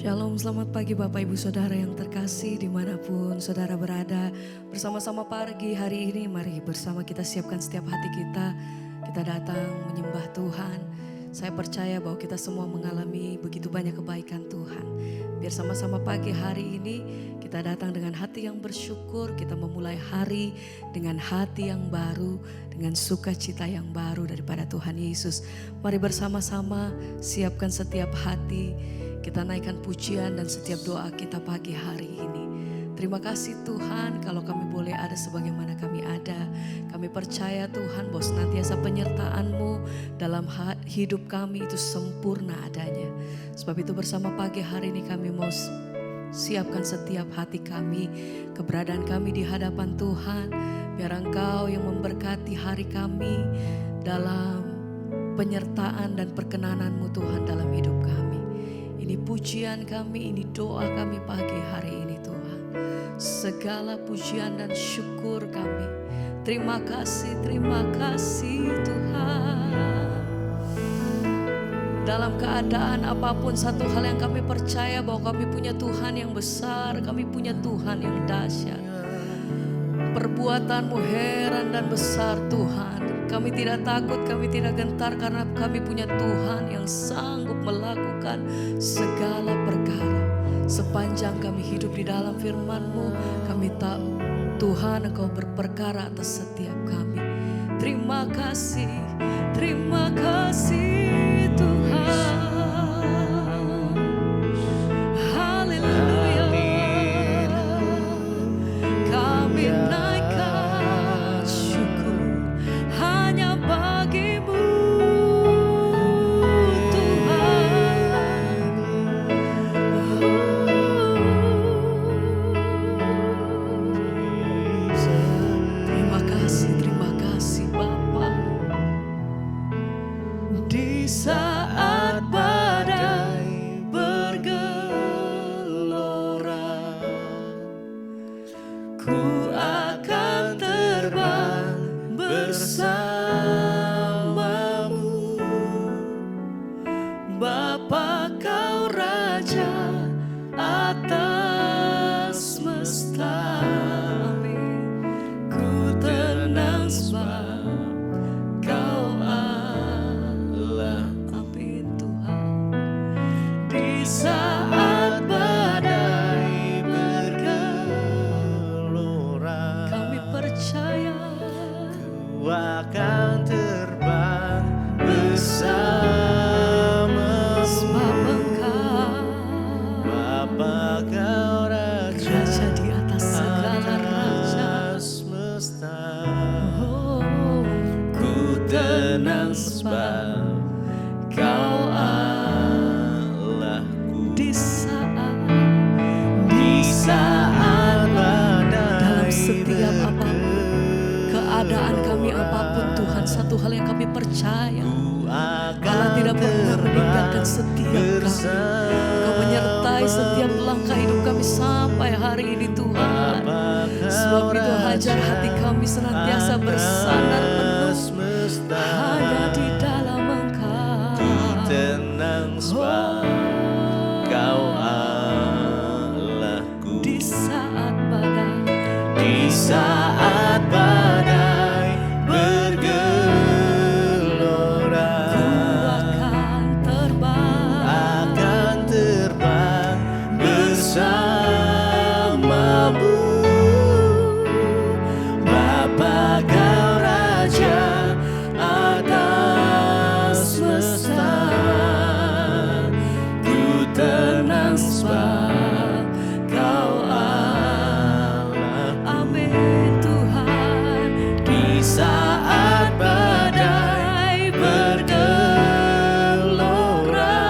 Shalom, selamat pagi Bapak Ibu Saudara yang terkasih dimanapun saudara berada. Bersama-sama pagi hari ini mari bersama kita siapkan setiap hati kita. Kita datang menyembah Tuhan. Saya percaya bahwa kita semua mengalami begitu banyak kebaikan Tuhan. Biar sama-sama pagi hari ini kita datang dengan hati yang bersyukur. Kita memulai hari dengan hati yang baru, dengan sukacita yang baru daripada Tuhan Yesus. Mari bersama-sama siapkan setiap hati. Kita naikkan pujian dan setiap doa kita pagi hari ini. Terima kasih Tuhan kalau kami boleh ada sebagaimana kami ada. Kami percaya Tuhan bahwa senantiasa penyertaan-Mu dalam hidup kami itu sempurna adanya. Sebab itu bersama pagi hari ini kami mau siapkan setiap hati kami. Keberadaan kami di hadapan Tuhan. Biar Engkau yang memberkati hari kami dalam penyertaan dan perkenanan-Mu Tuhan dalam hidup kami. Ini pujian kami, ini doa kami pagi hari ini Tuhan. Segala pujian dan syukur kami. Terima kasih Tuhan. Dalam keadaan apapun satu hal yang kami percaya bahwa kami punya Tuhan yang besar, kami punya Tuhan yang dahsyat. Perbuatan-Mu heran dan besar Tuhan. Kami tidak takut, kami tidak gentar karena kami punya Tuhan yang sanggup melakukan segala perkara. Sepanjang kami hidup di dalam firman-Mu, kami tahu Tuhan Engkau berperkara atas setiap kami. Terima kasih Tuhan. Haleluya. Kami naikkan syukur hanya bagi-Mu Tuhan. Terima kasih Bapa. Di saat badai bergelora, ku akan terbang bersamamu. Bapa Kau Raja atas semesta. Ku tenang sebab Kau Allah. Amin Tuhan. Di saat badai bergelora, kami percaya Ku akan terbang bersamamu. sebab Engkau Bapa Kau Raja Raja di atas segala raja. semesta. Oh, Ku tenang sebab Kau Allahku. di saat badai dalam setiap apapun keadaan kami apapun Tuhan, satu hal yang kami percaya, Allah tidak pernah meninggalkan setiap kami. Kau menyertai setiap langkah hidup kami sampai hari ini Tuhan. Sebab itu hajar hati kami senantiasa bersandar penuh hanya di dalam Engkau. tenang sebab Kau Allahku. Di saat badai, Di saat badai bergelora, akan terbang bersamamu. Bapa Kau Raja atas semesta. Ku tenang sebab Kau Allah. Amin Tuhan. Di saat badai bergelora,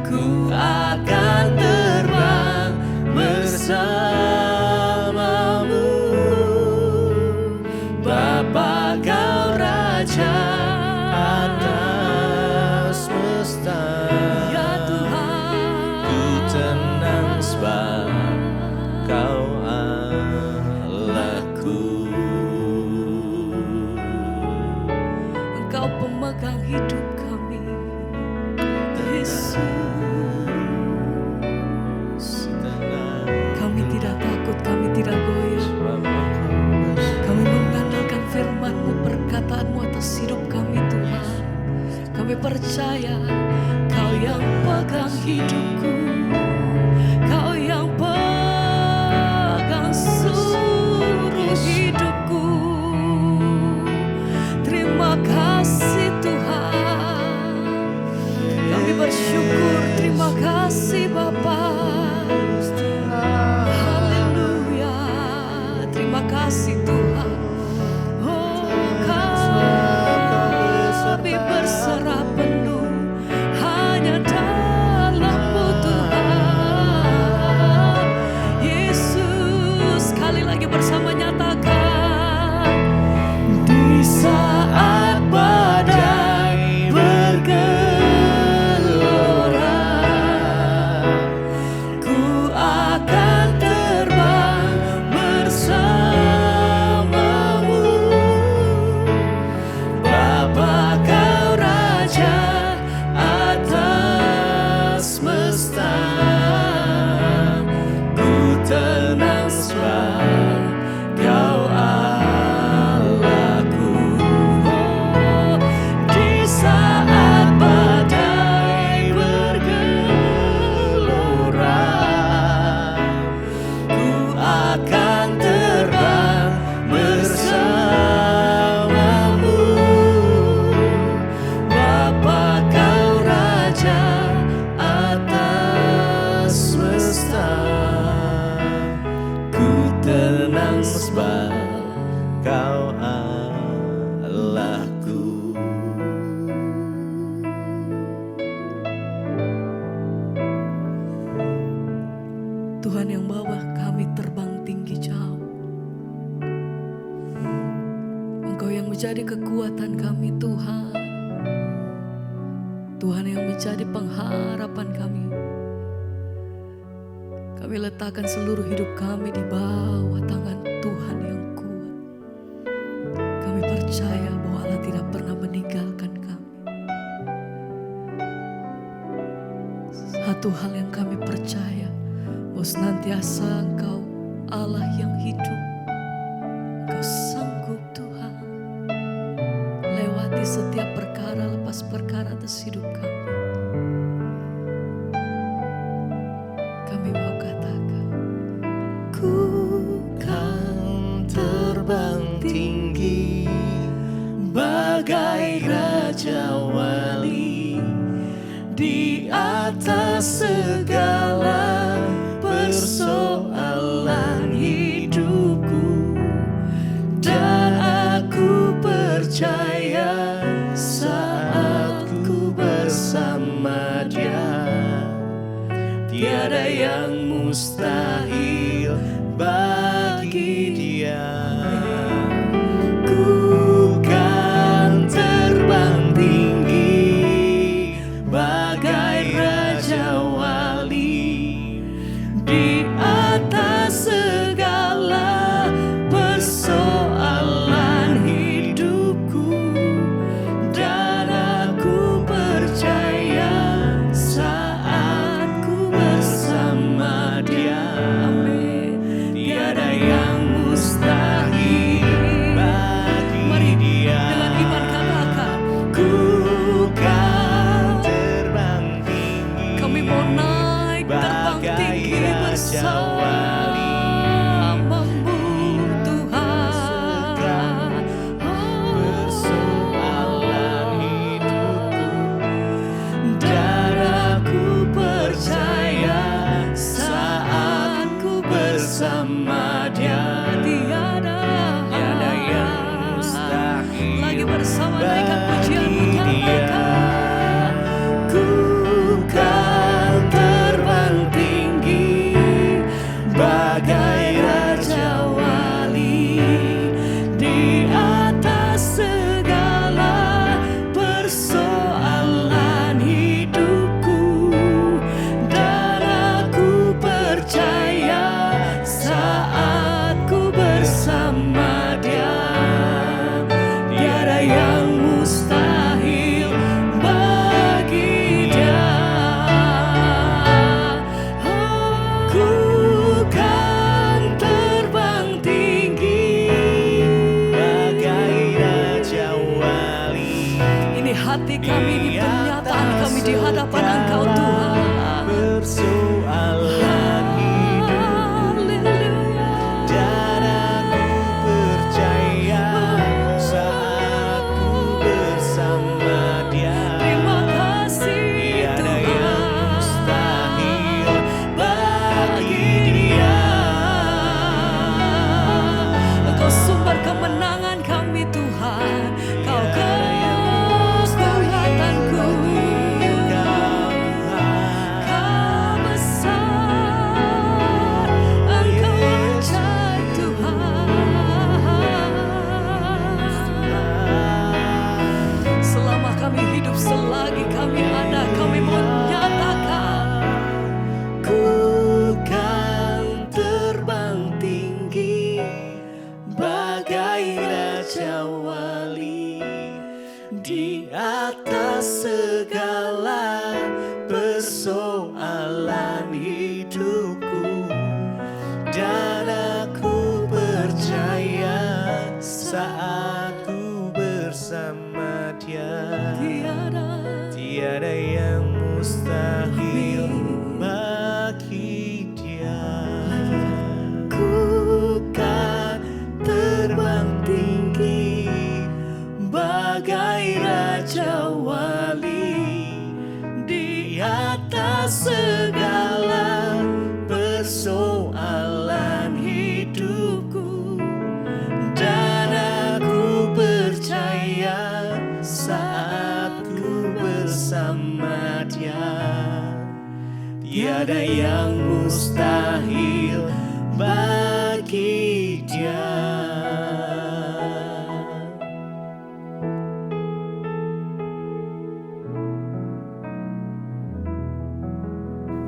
ku akan terbang bersamamu. percaya Kau yang pegang hidupku, Kau yang pegang seluruh hidupku. Terima kasih Tuhan, kami bersyukur. Terima kasih Bapa. Haleluya. Terima kasih Tuhan. Oh, kami berserah penuh hanya dalam-Mu Tuhan. Yesus, sekali lagi bersama nyatakan, di saat badai bergelora, ku akan terbang bersamamu. Bapa Kau Raja atas semesta, ku tenang sebab Kau Allahku. Oh, di saat badai bergelora, ku akan terbang bersamamu. Bapa Kau Raja atas semesta, ku tenang sebab Kau Allahku. Tuhan yang bawa kami terbang tinggi jauh, Engkau yang menjadi kekuatan kami Tuhan. Tuhan yang menjadi pengharapan kami. Kami letakkan seluruh hidup kami di bawah tangan Tuhan yang kuat. Kami percaya bahwa Allah tidak pernah meninggalkan kami. Satu hal yang kami percaya, bahwa senantiasa Engkau Allah yang hidup. Engkau sanggup Tuhan lewati setiap perkara lepas perkara atas hidup kami. Kami mau katakan, ku kan terbang tinggi bagai Raja Wali, di atas segala persoalan hidupku. Dan aku percaya saat ku bersama Dia, tiada yang mustahil bagi Dia. Ku kan terbang tinggi bagai Raja Wali, di atas segala persoalan hidupku. Dan aku percaya saat ku bersama Dia, amin, tiada yang mustahil bagi Dia. Dengan iman katakan, ku kan terbang tinggi. Kami mau naik terbang tinggi bersamamu Tuhan. Persoalan hidupku, dan aku percaya saat ku bersama Dia, tiada yang mustahil. Lagi bersama naikkan pujianmu, nyatakan, ku kan terbang tinggi bagai Raja Wali, di atas segala persoalan hidupku. Dan aku percaya saat ku bersama Dia, tiada yang mustahil bagi Dia. Ku kan terbang tinggi bagai Raja Wali. Ini hati kami dipenuhi hadapan Engkau Tuhan. Persoalan Haleluya. dan aku percaya saat ku bersama Dia. Terima kasih Tiada yang Tuhan. mustahil bagi Dia. Engkau sumber kemenangan kami Tuhan. Kau kekuatanku. Kau besar. Engkau ajaib Tuhan. Selama kami hidup, selagi kami ada, kami menyatakan Ku kan terbang tinggi bagai raja wali di atas segala persoalan hidupku, dan aku percaya saat ku bersama Dia. Tiada yang mustahil bagi Dia. Ku kan terbang tinggi bagai raja wali di atas segala persoalan hidupku, dan aku percaya saat ku bersama Dia. Tiada yang mustahil bagi Dia.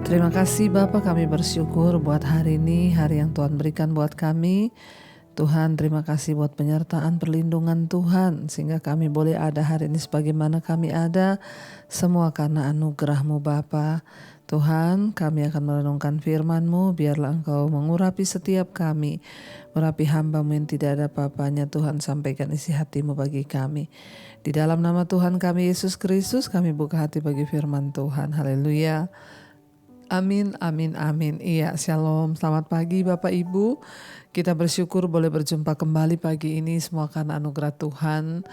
Terima kasih Bapak, kami bersyukur buat hari ini, hari yang Tuhan berikan buat kami. Tuhan, terima kasih buat penyertaan perlindungan Tuhan, sehingga kami boleh ada hari ini sebagaimana kami ada, semua karena anugerah-Mu Bapa. Tuhan, kami akan merenungkan firman-Mu, biarlah Engkau mengurapi setiap kami, mengurapi hamba-Mu yang tidak ada apa-apanya. Tuhan, sampaikan isi hati-Mu bagi kami. Di dalam nama Tuhan kami Yesus Kristus, kami buka hati bagi firman Tuhan. Haleluya. Amin, amin, amin. Iya, shalom. Selamat pagi Bapak Ibu. Kita bersyukur boleh berjumpa kembali pagi ini, semua karena anugerah Tuhan.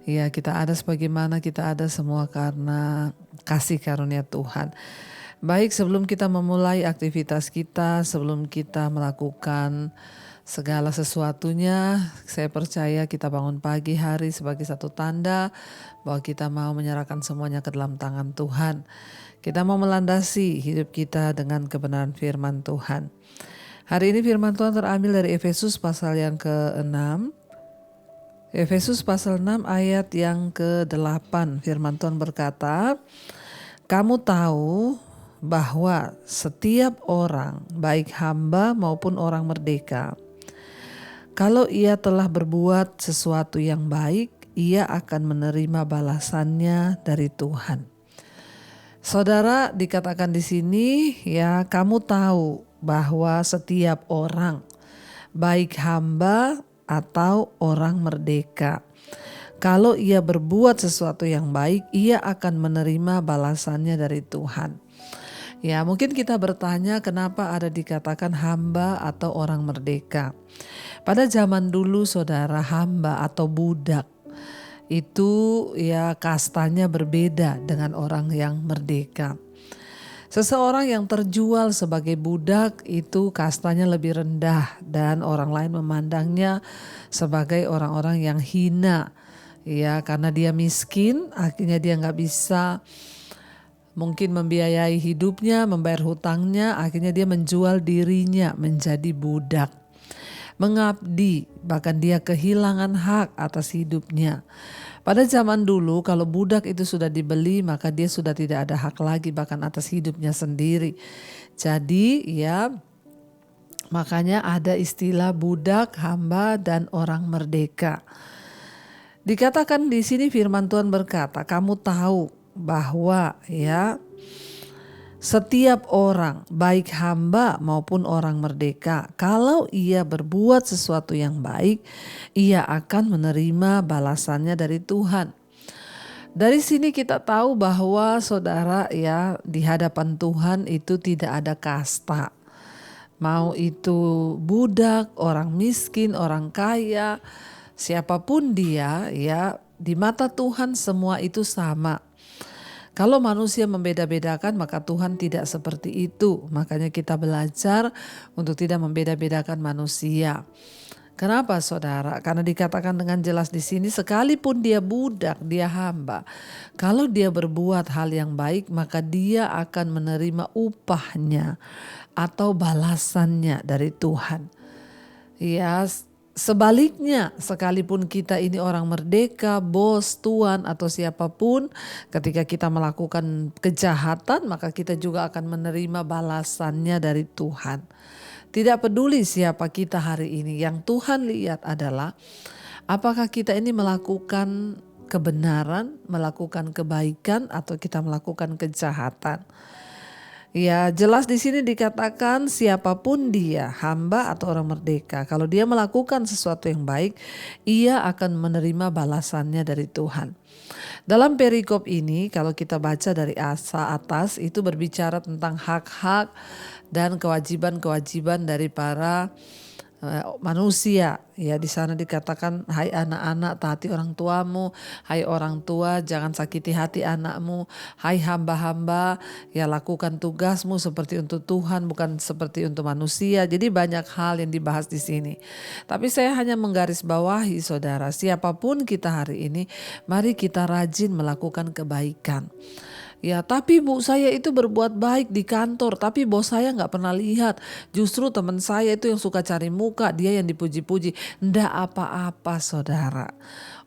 Ya, kita ada sebagaimana kita ada, semua karena kasih karunia Tuhan. Baik, sebelum kita memulai aktivitas kita, sebelum kita melakukan segala sesuatunya, saya percaya kita bangun pagi hari sebagai satu tanda bahwa kita mau menyerahkan semuanya ke dalam tangan Tuhan. Kita mau melandasi hidup kita dengan kebenaran firman Tuhan. Hari ini firman Tuhan terambil dari Efesus pasal yang ke-6. Efesus pasal 6 ayat yang ke-8. Firman Tuhan berkata, "Kamu tahu bahwa setiap orang, baik hamba maupun orang merdeka, kalau ia telah berbuat sesuatu yang baik, ia akan menerima balasannya dari Tuhan." Saudara, dikatakan di sini ya, kamu tahu bahwa setiap orang, baik hamba atau orang merdeka, kalau ia berbuat sesuatu yang baik, ia akan menerima balasannya dari Tuhan. Ya, mungkin kita bertanya kenapa ada dikatakan hamba atau orang merdeka. Pada zaman dulu saudara, hamba atau budak itu ya kastanya berbeda dengan orang yang merdeka. Seseorang yang terjual sebagai budak itu kastanya lebih rendah dan orang lain memandangnya sebagai orang-orang yang hina. Ya, karena dia miskin, akhirnya dia nggak bisa mungkin membiayai hidupnya, membayar hutangnya, akhirnya dia menjual dirinya menjadi budak. Mengabdi, bahkan dia kehilangan hak atas hidupnya. Pada zaman dulu kalau budak itu sudah dibeli, maka dia sudah tidak ada hak lagi bahkan atas hidupnya sendiri. Jadi ya, makanya ada istilah budak, hamba, dan orang merdeka. Dikatakan di sini firman Tuhan berkata, kamu tahu bahwa ya setiap orang, baik hamba maupun orang merdeka, kalau ia berbuat sesuatu yang baik, ia akan menerima balasannya dari Tuhan. Dari sini kita tahu bahwa saudara ya, di hadapan Tuhan itu tidak ada kasta. Mau itu budak, orang miskin, orang kaya, siapapun dia ya, di mata Tuhan semua itu sama. Kalau manusia membeda-bedakan maka Tuhan tidak seperti itu. Makanya kita belajar untuk tidak membeda-bedakan manusia. Kenapa saudara? Karena dikatakan dengan jelas di sini, sekalipun dia budak, dia hamba. Kalau dia berbuat hal yang baik, maka dia akan menerima upahnya atau balasannya dari Tuhan. Ya, sebaliknya, sekalipun kita ini orang merdeka, bos, tuan atau siapapun, ketika kita melakukan kejahatan, maka kita juga akan menerima balasannya dari Tuhan. Tidak peduli siapa kita hari ini, yang Tuhan lihat adalah apakah kita ini melakukan kebenaran, melakukan kebaikan, atau kita melakukan kejahatan. Ya, jelas di sini dikatakan siapapun dia, hamba atau orang merdeka, kalau dia melakukan sesuatu yang baik, ia akan menerima balasannya dari Tuhan. Dalam perikop ini, kalau kita baca dari atas itu berbicara tentang hak-hak dan kewajiban-kewajiban dari para manusia. Ya, di sana dikatakan, hai anak-anak, taati orang tuamu, hai orang tua, jangan sakiti hati anakmu, hai hamba-hamba, ya lakukan tugasmu seperti untuk Tuhan, bukan seperti untuk manusia. Jadi banyak hal yang dibahas di sini. Tapi saya hanya menggarisbawahi saudara, siapapun kita hari ini, mari kita rajin melakukan kebaikan. Ya, tapi bu, saya itu berbuat baik di kantor, tapi bos saya nggak pernah lihat. Justru teman saya itu yang suka cari muka, dia yang dipuji-puji. Ndak apa-apa saudara.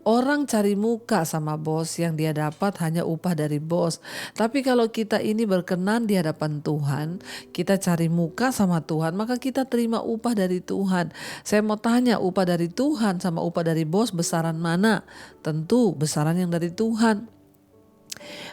Orang cari muka sama bos, yang dia dapat hanya upah dari bos. Tapi kalau kita ini berkenan di hadapan Tuhan, kita cari muka sama Tuhan, maka kita terima upah dari Tuhan. Saya mau tanya, upah dari Tuhan sama upah dari bos besaran mana? Tentu besaran yang dari Tuhan.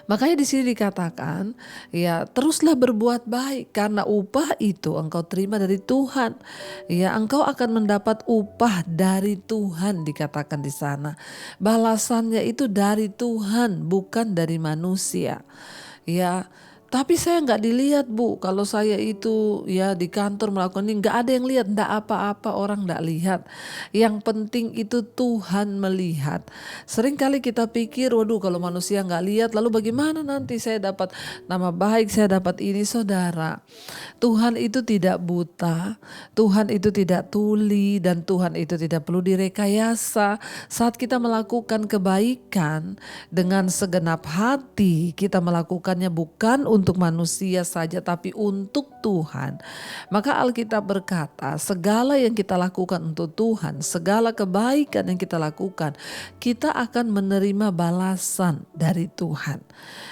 Makanya di sini dikatakan, ya teruslah berbuat baik karena upah itu engkau terima dari Tuhan. Ya, engkau akan mendapat upah dari Tuhan, dikatakan di sana. Balasannya itu dari Tuhan, bukan dari manusia. Ya, tapi saya nggak dilihat bu, kalau saya itu ya di kantor melakukan ini, nggak ada yang lihat, nggak apa-apa, orang nggak lihat. Yang penting itu Tuhan melihat. Seringkali kita pikir, waduh kalau manusia nggak lihat, lalu bagaimana nanti saya dapat nama baik, saya dapat ini. Saudara, Tuhan itu tidak buta, Tuhan itu tidak tuli, dan Tuhan itu tidak perlu direkayasa. Saat kita melakukan kebaikan dengan segenap hati, kita melakukannya bukan untuk manusia saja tapi untuk Tuhan. Maka Alkitab berkata, segala yang kita lakukan untuk Tuhan, segala kebaikan yang kita lakukan, kita akan menerima balasan dari Tuhan.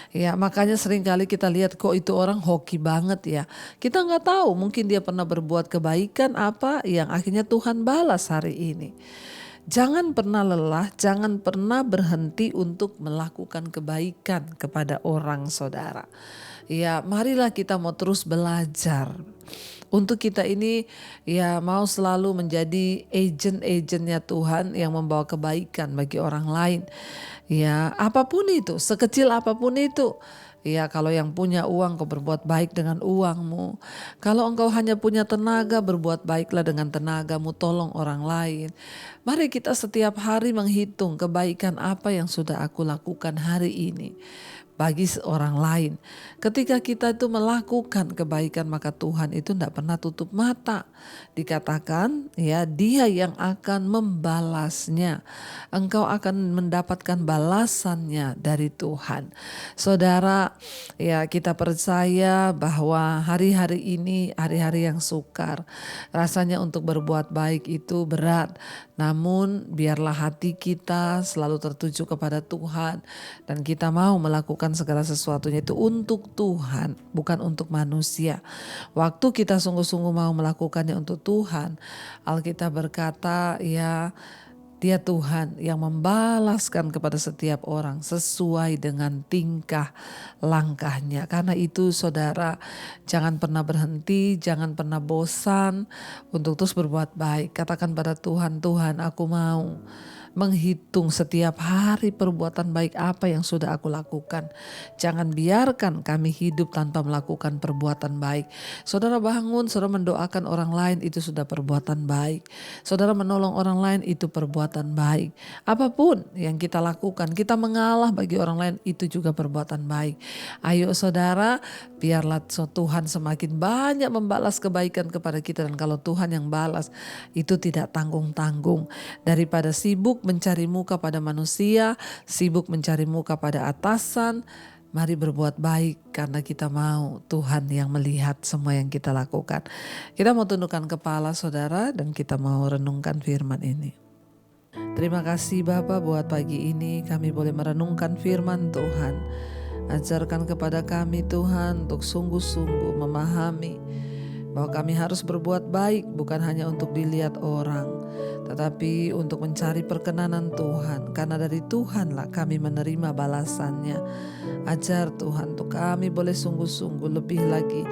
Ya, makanya seringkali kita lihat kok itu orang hoki banget ya. Kita nggak tahu, mungkin dia pernah berbuat kebaikan apa yang akhirnya Tuhan balas hari ini. Jangan pernah lelah, jangan pernah berhenti untuk melakukan kebaikan kepada orang saudara. Ya, marilah kita mau terus belajar. Untuk kita ini ya mau selalu menjadi agent-agentnya Tuhan yang membawa kebaikan bagi orang lain. Ya, apapun itu, sekecil apapun itu. Ya, kalau yang punya uang, kau berbuat baik dengan uangmu. Kalau engkau hanya punya tenaga, berbuat baiklah dengan tenagamu, tolong orang lain. Mari kita setiap hari menghitung kebaikan apa yang sudah aku lakukan hari ini bagi seorang lain. Ketika kita itu melakukan kebaikan, maka Tuhan itu tidak pernah tutup mata. Dikatakan ya, Dia yang akan membalasnya. Engkau akan mendapatkan balasannya dari Tuhan. Saudara, ya kita percaya bahwa hari-hari ini hari-hari yang sukar. Rasanya untuk berbuat baik itu berat. Namun biarlah hati kita selalu tertuju kepada Tuhan, dan kita mau melakukan segala sesuatunya itu untuk Tuhan, bukan untuk manusia. Waktu kita sungguh-sungguh mau melakukannya untuk Tuhan, Alkitab berkata ya, Dia Tuhan yang membalaskan kepada setiap orang sesuai dengan tingkah langkahnya. Karena itu saudara, jangan pernah berhenti, jangan pernah bosan untuk terus berbuat baik. Katakan pada Tuhan, Tuhan aku mau menghitung setiap hari perbuatan baik apa yang sudah aku lakukan. Jangan biarkan kami hidup tanpa melakukan perbuatan baik. Saudara bangun, saudara mendoakan orang lain, itu sudah perbuatan baik. Saudara menolong orang lain, itu perbuatan baik. Apapun yang kita lakukan, kita mengalah bagi orang lain, itu juga perbuatan baik. Ayo saudara, biarlah Tuhan semakin banyak membalas kebaikan kepada kita. Dan kalau Tuhan yang balas, itu tidak tanggung-tanggung. Daripada sibuk mencari muka pada manusia, sibuk mencari muka pada atasan, mari berbuat baik karena kita mau Tuhan yang melihat semua yang kita lakukan. Kita mau tundukkan kepala saudara dan kita mau renungkan firman ini. Terima kasih Bapa buat pagi ini kami boleh merenungkan firman Tuhan. Ajarkan kepada kami Tuhan untuk sungguh-sungguh memahami bahwa kami harus berbuat baik bukan hanya untuk dilihat orang, tetapi untuk mencari perkenanan Tuhan. Karena dari Tuhanlah kami menerima balasannya. Ajar Tuhan untuk kami boleh sungguh-sungguh lebih lagi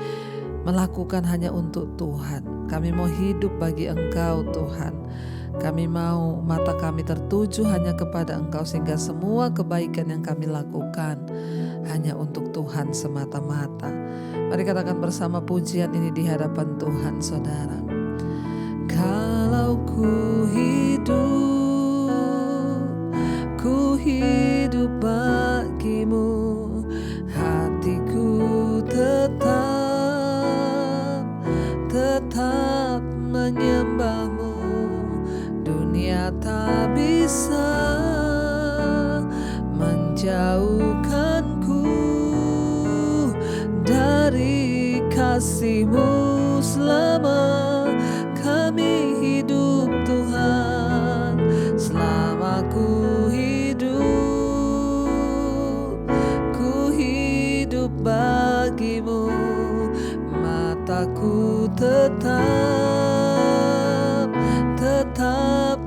melakukan hanya untuk Tuhan. Kami mau hidup bagi Engkau Tuhan. Kami mau mata kami tertuju hanya kepada Engkau sehingga semua kebaikan yang kami lakukan hanya untuk Tuhan semata-mata. Mari katakan bersama pujian ini di hadapan Tuhan saudara. Kalau ku hidup bagimu, hatiku tetap menyembahmu. Dunia tak bisa menjauhkanku dari kasih-Mu selama kami hidup Tuhan. Selama ku hidup bagimu, mataku tetap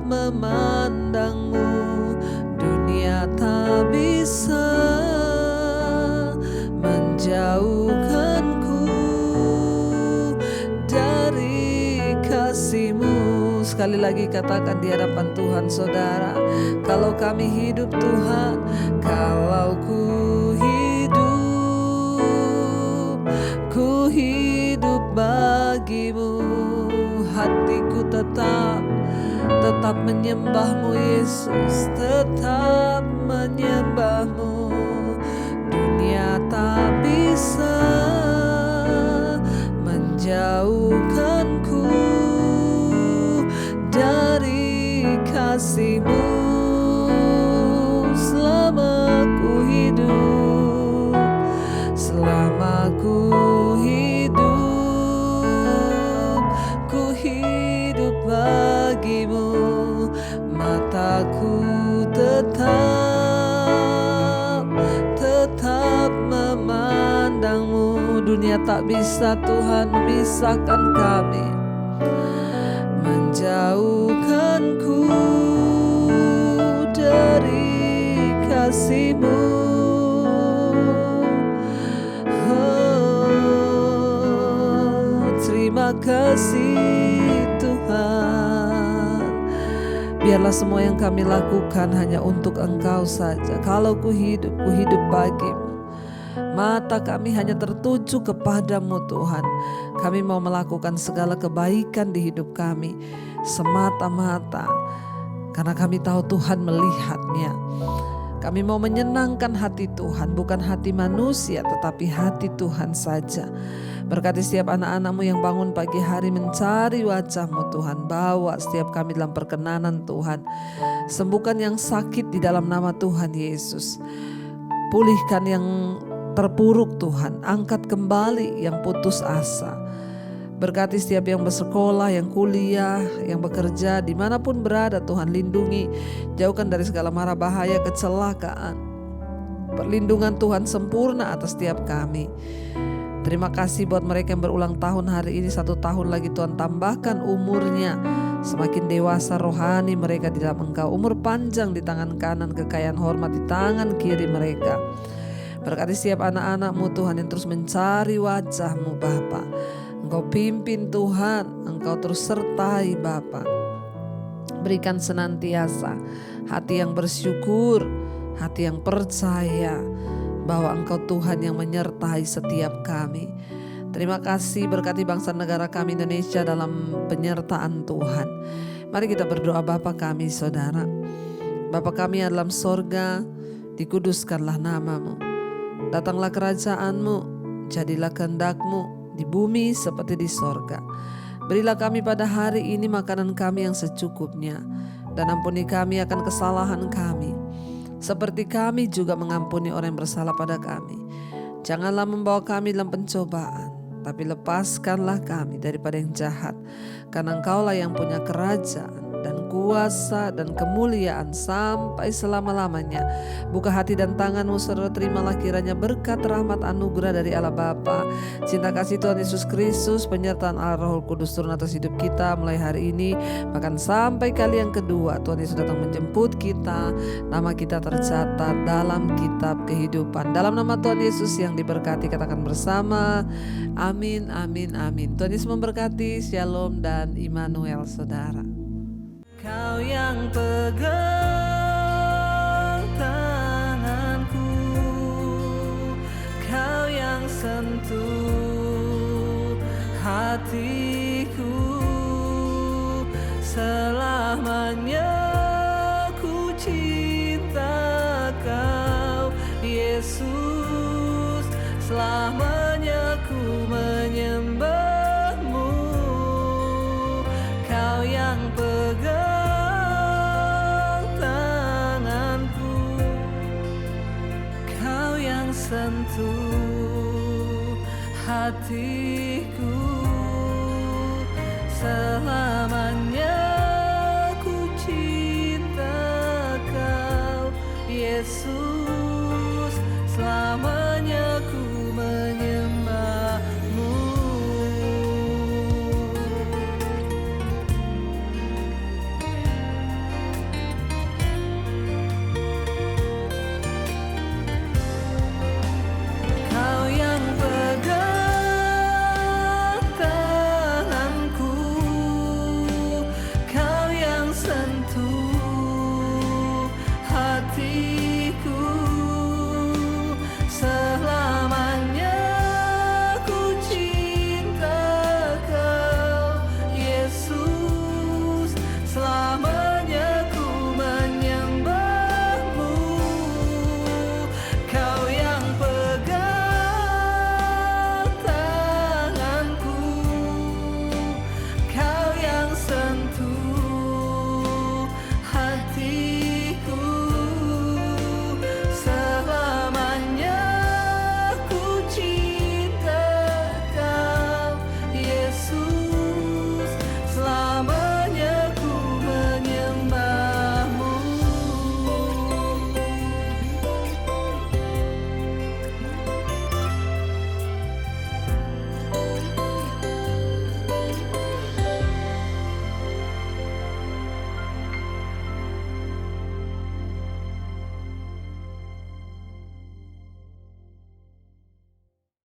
memandangmu. Dunia tak bisa menjauhkanku dari kasih-Mu. Sekali lagi katakan di hadapan Tuhan saudara. Kalau kami hidup Tuhan, kalau ku hidup bagimu, hatiku tetap menyembahmu Yesus, tetap menyembahmu. Dunia tak bisa menjauhkanku dari kasih-Mu. Selama ku hidup bagimu, mataku tetap memandangmu. Dunia tak bisa Tuhan memisahkan kami, menjauhkanku dari kasih-Mu. Terima kasih Tuhan. Biarlah semua yang kami lakukan hanya untuk Engkau saja. Kalau ku hidup bagimu. Mata kami hanya tertuju kepadamu Tuhan. Kami mau melakukan segala kebaikan di hidup kami semata-mata karena kami tahu Tuhan melihatnya. Kami mau menyenangkan hati Tuhan, bukan hati manusia tetapi hati Tuhan saja. Berkati setiap anak-anak-Mu yang bangun pagi hari mencari wajah-Mu Tuhan. Bawa setiap kami dalam perkenanan Tuhan. Sembuhkan yang sakit di dalam nama Tuhan Yesus. Pulihkan yang terpuruk Tuhan. Angkat kembali yang putus asa. Berkati setiap yang bersekolah, yang kuliah, yang bekerja, dimanapun berada Tuhan lindungi. Jauhkan dari segala mara bahaya, kecelakaan. Perlindungan Tuhan sempurna atas setiap kami. Terima kasih buat mereka yang berulang tahun hari ini. 1 tahun lagi Tuhan tambahkan umurnya. Semakin dewasa rohani mereka di dalam Engkau. Umur panjang di tangan kanan, kekayaan hormat di tangan kiri mereka. Berkati setiap anak-anak-Mu Tuhan yang terus mencari wajah-Mu Bapa. Engkau pimpin Tuhan, Engkau terus sertai Bapa. berikan senantiasa hati yang bersyukur, hati yang percaya bahwa Engkau Tuhan yang menyertai setiap kami. Terima kasih, berkati bangsa negara kami Indonesia dalam penyertaan Tuhan. Mari kita berdoa. Bapa kami saudara, Bapa kami yang dalam sorga, dikuduskanlah nama-Mu. Datanglah kerajaan-Mu, jadilah kehendak-Mu di bumi seperti di sorga. Berilah kami pada hari ini makanan kami yang secukupnya, dan ampuni kami akan kesalahan kami, seperti kami juga mengampuni orang yang bersalah pada kami. Janganlah membawa kami dalam pencobaan, tapi lepaskanlah kami daripada yang jahat. Karena Engkaulah yang punya kerajaan dan kuasa dan kemuliaan sampai selama-lamanya. Buka hati dan tangan-Mu, saudara, terimalah kiranya berkat, rahmat, anugerah dari Allah Bapa, cinta kasih Tuhan Yesus Kristus, penyertaan Allah Roh Kudus turun atas hidup kita mulai hari ini, bahkan sampai kali yang kedua Tuhan Yesus datang menjemput kita. Nama kita tercatat dalam kitab kehidupan. Dalam nama Tuhan Yesus yang diberkati, katakan bersama, amin, amin, amin. Tuhan Yesus memberkati. Shalom dan Immanuel, saudara. Kau yang pegang tanganku, Kau yang sentuh hatiku, selamanya ku cinta Kau Yesus, selamanya ku menyembah-Mu. Kau yang pegang sentuh hatiku, selalu